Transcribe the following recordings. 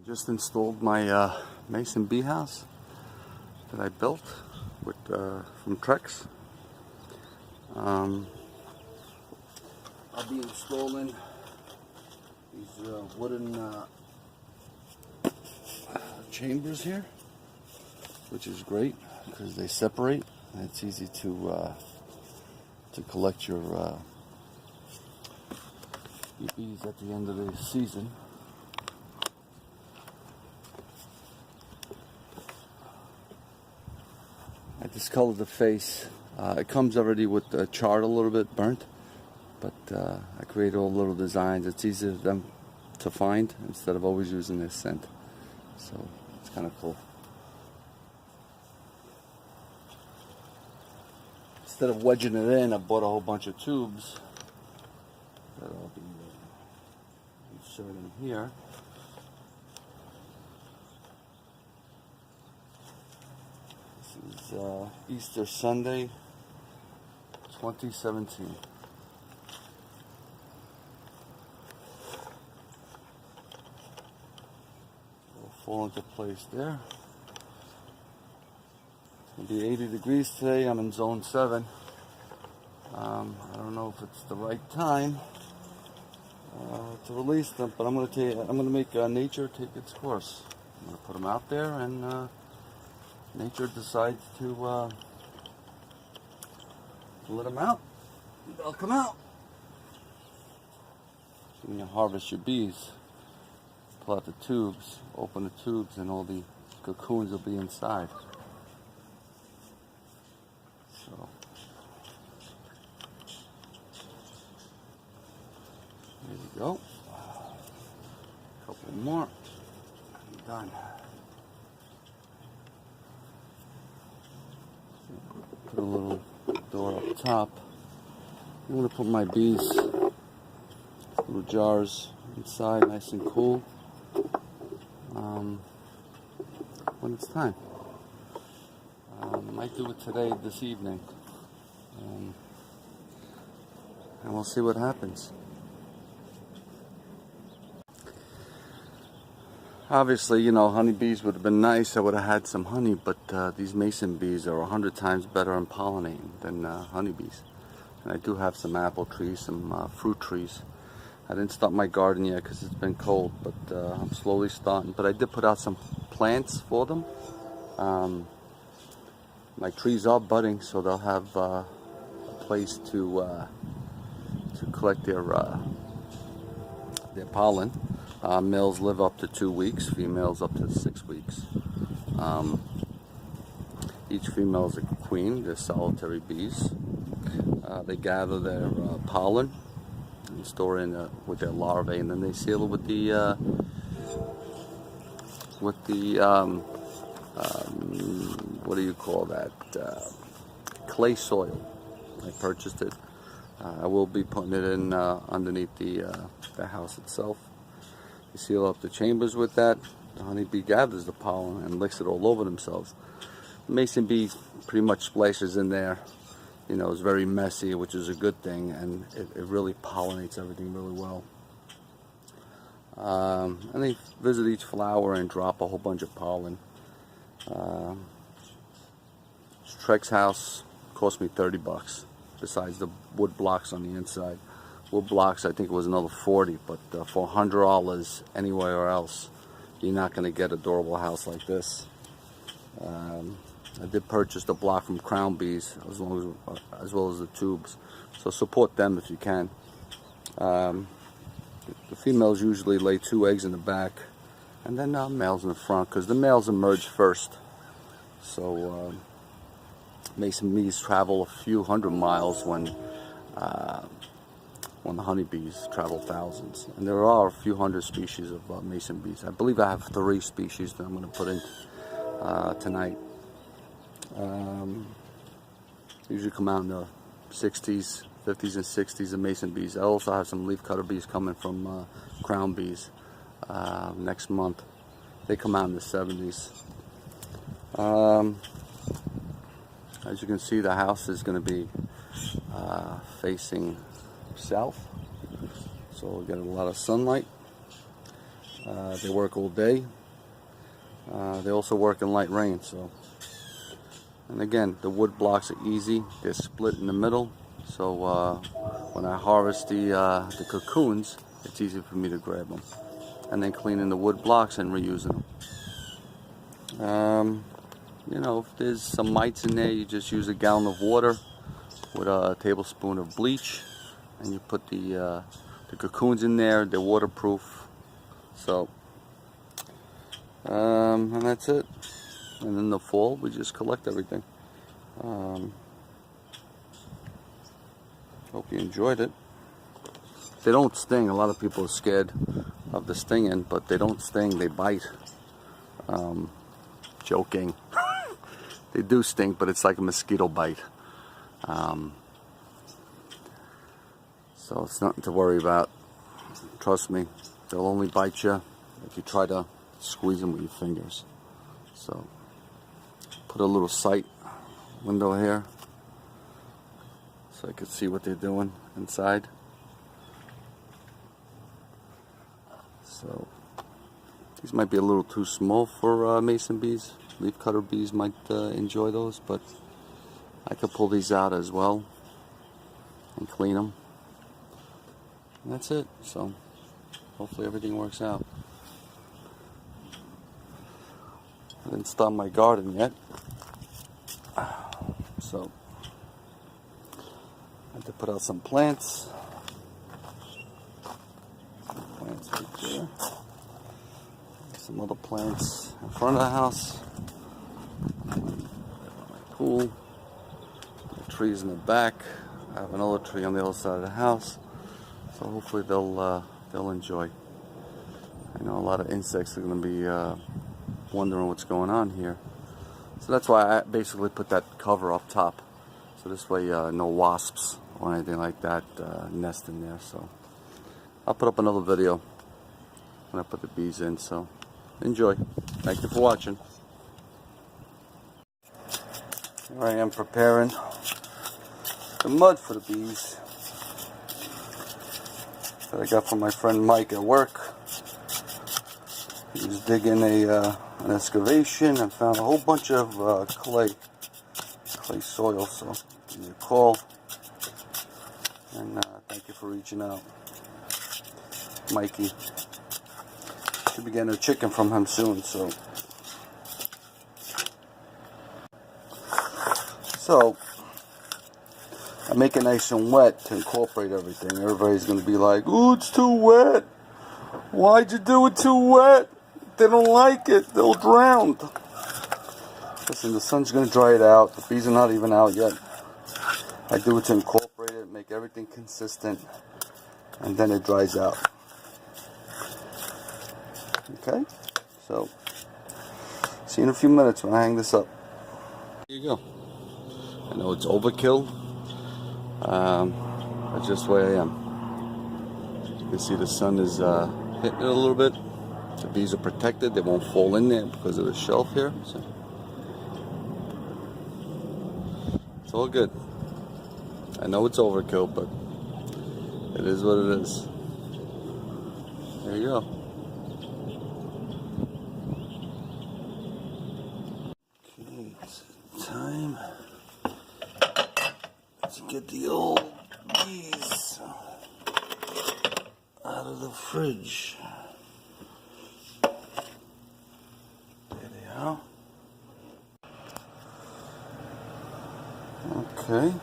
Just installed my mason bee house that I built with from Trex. I'll be installing these wooden chambers here, which is great because they separate and it's easy to collect your bees at the end of the season. I discolored the face. It comes already with the chart a little bit burnt, but I created all little designs. It's easier for them to find instead of always using their scent. So it's kind of cool. Instead of wedging it in, I bought a whole bunch of tubes that I'll be inserting here. This is Easter Sunday 2017. It'll fall into place there. It's going to be 80 degrees today. I'm in zone 7. I don't know if it's the right time to release them, but I'm going to make nature take its course. I'm going to put them out there, and nature decides to let them out. They'll come out. So when you harvest your bees, pull out the tubes, open the tubes, and all the cocoons will be inside. So there you go. A couple more. I'm done. Put a little door up top. I'm going to put my bees, little jars inside, nice and cool, when it's time. Might do it today, this evening, and we'll see what happens. Obviously, you know, honeybees would have been nice. I would have had some honey, but these mason bees are 100 times better in pollinating than honeybees. And I do have some apple trees, some fruit trees. I didn't start my garden yet because it's been cold, but I'm slowly starting. But I did put out some plants for them. My trees are budding, so they'll have a place to collect their pollen. Males live up to 2 weeks, females up to 6 weeks. Each female is a queen. They're solitary bees. They gather their pollen and store in with their larvae, and then they seal it with the what do you call that? Clay soil. I purchased it. I will be putting it in underneath the house itself. You seal up the chambers with that. The honeybee gathers the pollen and licks it all over themselves. The mason bee pretty much splashes in there. You know, it's very messy, which is a good thing, and it really pollinates everything really well. And they visit each flower and drop a whole bunch of pollen. Trex house cost me $30, besides the wood blocks on the inside. Wood blocks, I think it was another $40, but for $100 anywhere else, you're not going to get a durable house like this. I did purchase the block from Crown Bees, as well as the tubes. So support them if you can. The females usually lay 2 eggs in the back, and then males in the front, because the males emerge first. So mason bees travel a few hundred miles when the honeybees travel thousands. And there are a few hundred species of mason bees. I believe I have 3 species that I'm going to put in tonight. Usually come out in the 60s, 50s and 60s of mason bees. I also have some leafcutter bees coming from Crown Bees next month. They come out in the 70s. As you can see, the house is going to be facing south, so we get a lot of sunlight. They work all day. They also work in light rain. So, and again, the wood blocks are easy. They're split in the middle. So when I harvest the cocoons, it's easy for me to grab them. And then cleaning the wood blocks and reusing them. You know, if there's some mites in there, you just use a gallon of water with a tablespoon of bleach, and you put the cocoons in there. They're waterproof. So, and that's it. And in the fall, we just collect everything. Hope you enjoyed it. They don't sting. A lot of people are scared of the stinging, but they don't sting. They bite. Joking. They do sting, but it's like a mosquito bite. So it's nothing to worry about. Trust me, they'll only bite you if you try to squeeze them with your fingers. So put a little sight window here so I can see what they're doing inside. So these might be a little too small for mason bees. Leafcutter bees might enjoy those, but I could pull these out as well and clean them. And that's it. So hopefully everything works out. I didn't start my garden yet, so I have to put out some plants. Plants right there. Some other plants in front of the house. My pool. The trees in the back. I have another tree on the other side of the house. So hopefully they'll enjoy. I know a lot of insects are going to be wondering what's going on here. So that's why I basically put that cover up top. So this way no wasps or anything like that nest in there. So I'll put up another video when I put the bees in. So enjoy. Thank you for watching. Here I am preparing the mud for the bees that I got from my friend Mike at work. He was digging an excavation and found a whole bunch of clay soil. So give me a call, and thank you for reaching out, Mikey. Should be getting a chicken from him soon. So I make it nice and wet to incorporate everything. Everybody's gonna be like, "Ooh, it's too wet. Why'd you do it too wet?" They don't like it. They'll drown. Listen, the sun's gonna dry it out. The bees are not even out yet. I do it to incorporate it, make everything consistent, and then it dries out. Okay, so see you in a few minutes when I hang this up. Here you go. I know it's overkill. That's just the way I am. You can see the sun is hitting it a little bit. The bees are protected. They won't fall in there because of the shelf here. So it's all good. I know it's overkill, but it is what it is. There you go. Okay, it's time to get the old bees out of the fridge. There they are. Okay.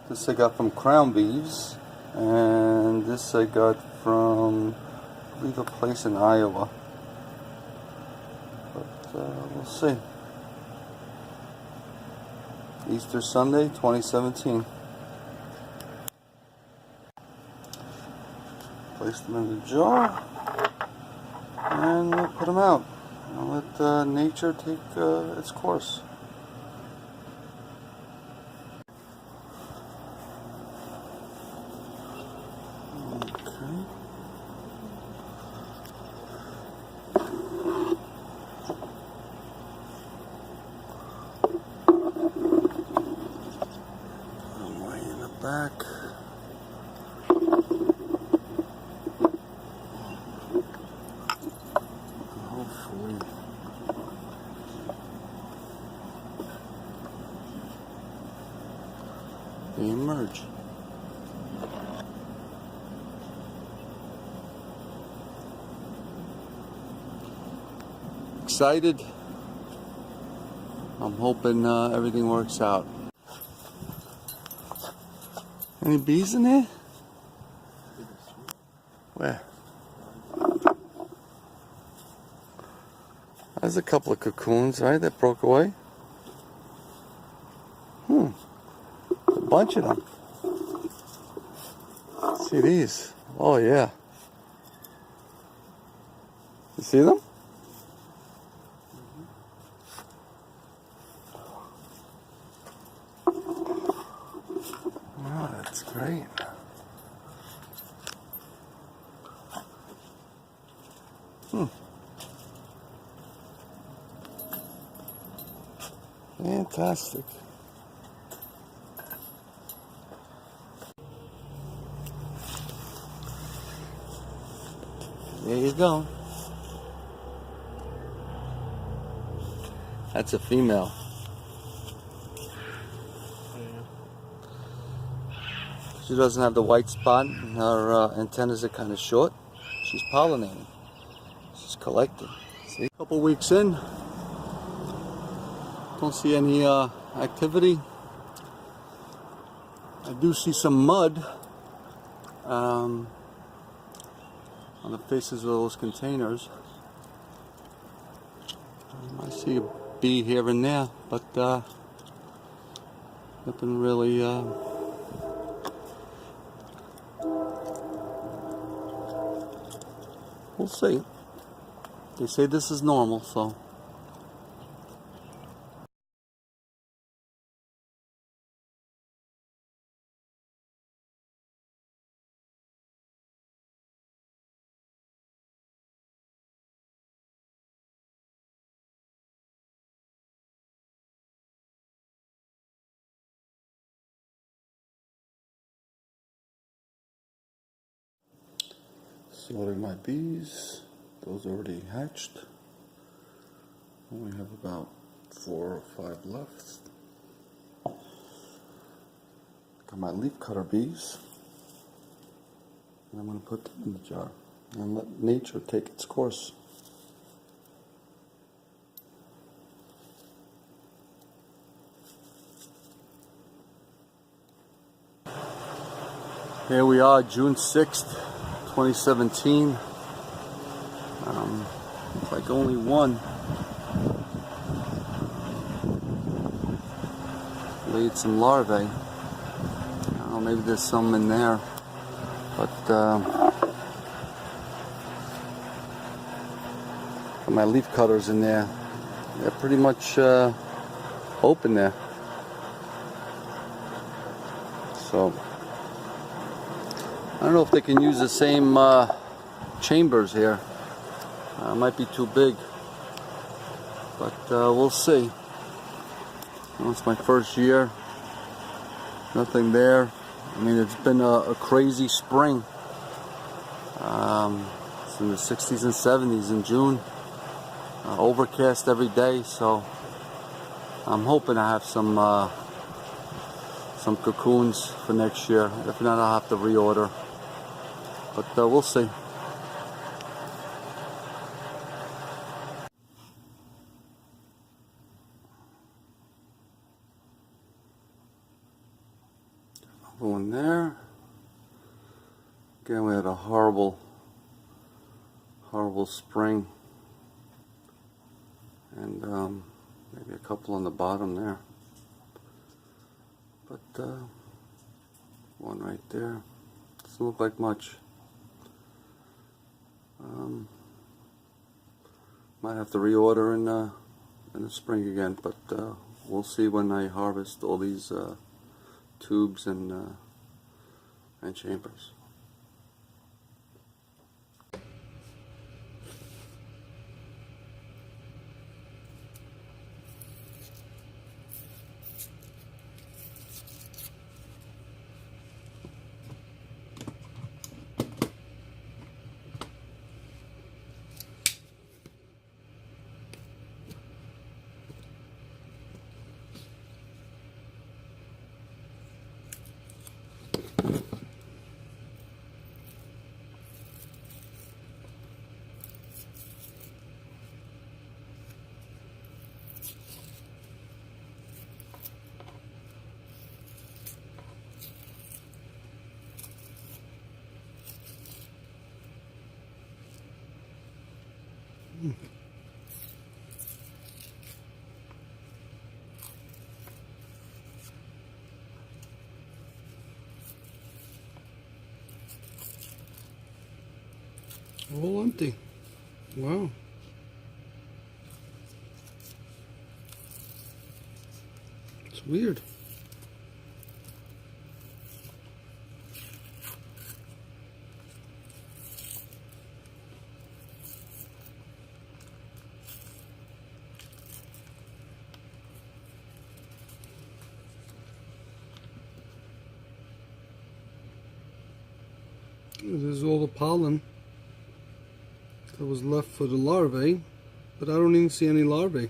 This I got from Crown Bees, and this I got from, I believe, a place in Iowa. But we'll see. Easter Sunday, 2017. Place them in the jar, and we'll put them out. And let nature take its course. Okay. I'm right in the back. excited. I'm hoping everything works out. Any bees in there? Where? There's a couple of cocoons, right, that broke away. A bunch of them. See these? Oh yeah. You see them? Oh, that's great. Fantastic. There you go. That's a female. She doesn't have the white spot. Her antennas are kind of short. She's pollinating. She's collecting. See? A couple weeks in. Don't see any activity. I do see some mud on the faces of those containers. I see a bee here and there, but nothing really. We'll see. They say this is normal, so. Sorting my bees. Those already hatched. Only have about 4 or 5 left. Got my leafcutter bees. And I'm going to put them in the jar and let nature take its course. Here we are, June 6th, 2017. Like only one laid some larvae. I don't know, maybe there's some in there, but my leaf cutters in there, they're pretty much open there. So I don't know if they can use the same chambers here. Might be too big, but we'll see. Well, it's my first year. Nothing there. I mean, it's been a crazy spring. It's in the 60s and 70s in June. Overcast every day, so I'm hoping I have some cocoons for next year. If not, I'll have to reorder. But we'll see. One there. Again, we had a horrible spring, and maybe a couple on the bottom there. But one right there. Doesn't look like much. Might have to reorder in the spring again, but we'll see when I harvest all these tubes and chambers. All empty. Wow. It's weird. There's all the pollen that was left for the larvae, but I don't even see any larvae.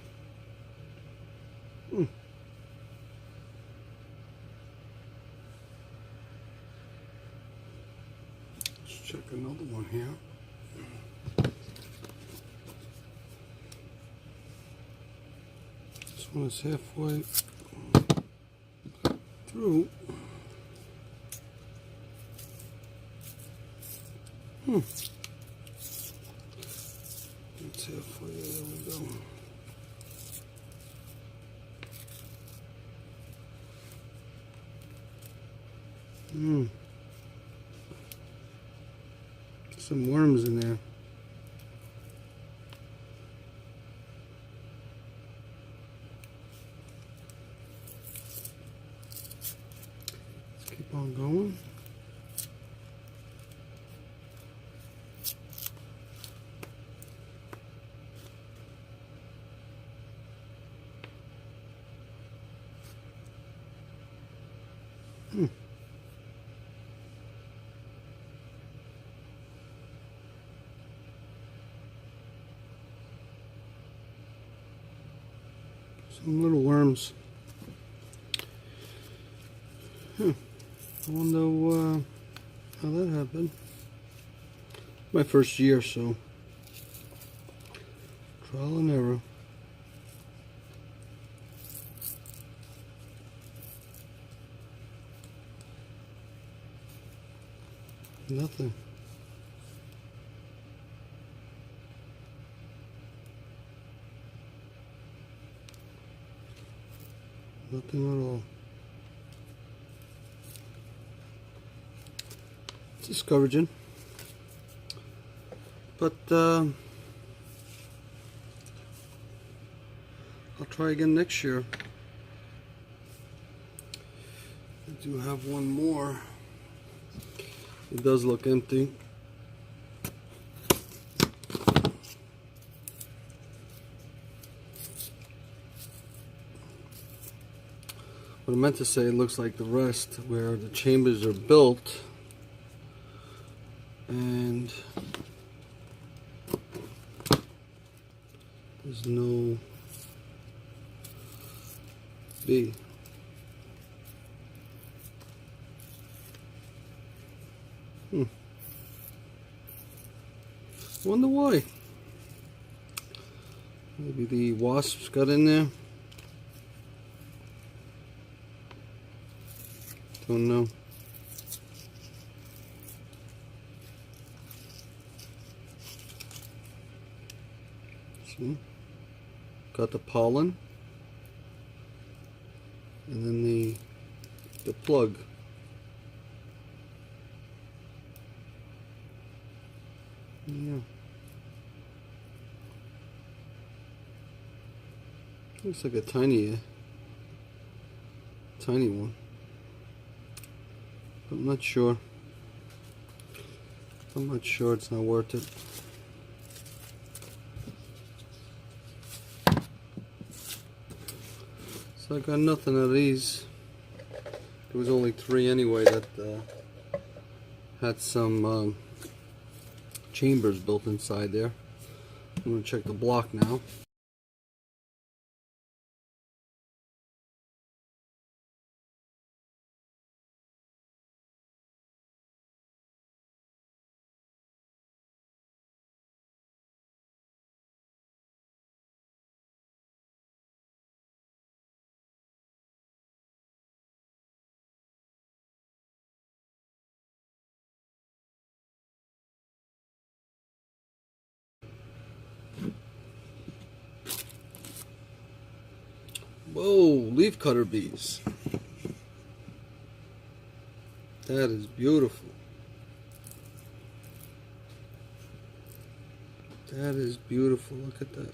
Let's check another one here. This one is halfway through. It's halfway, there we go. Some worms in there. Let's keep on going. Some little worms. I wonder how that happened. My first year, so trial and error. Nothing. Nothing at all. It's discouraging, but I'll try again next year. I do have one more. It does look empty. What I meant to say, it looks like the rest where the chambers are built and there's no bee. Wonder why. Maybe the wasps got in there. Don't know. See? Got the pollen. And then the plug. Yeah. Looks like a tiny one. I'm not sure. I'm not sure, it's not worth it. So I got nothing of these. There was only 3 anyway that had some chambers built inside there. I'm going to check the block now. Whoa, leafcutter bees. That is beautiful. That is beautiful. Look at that.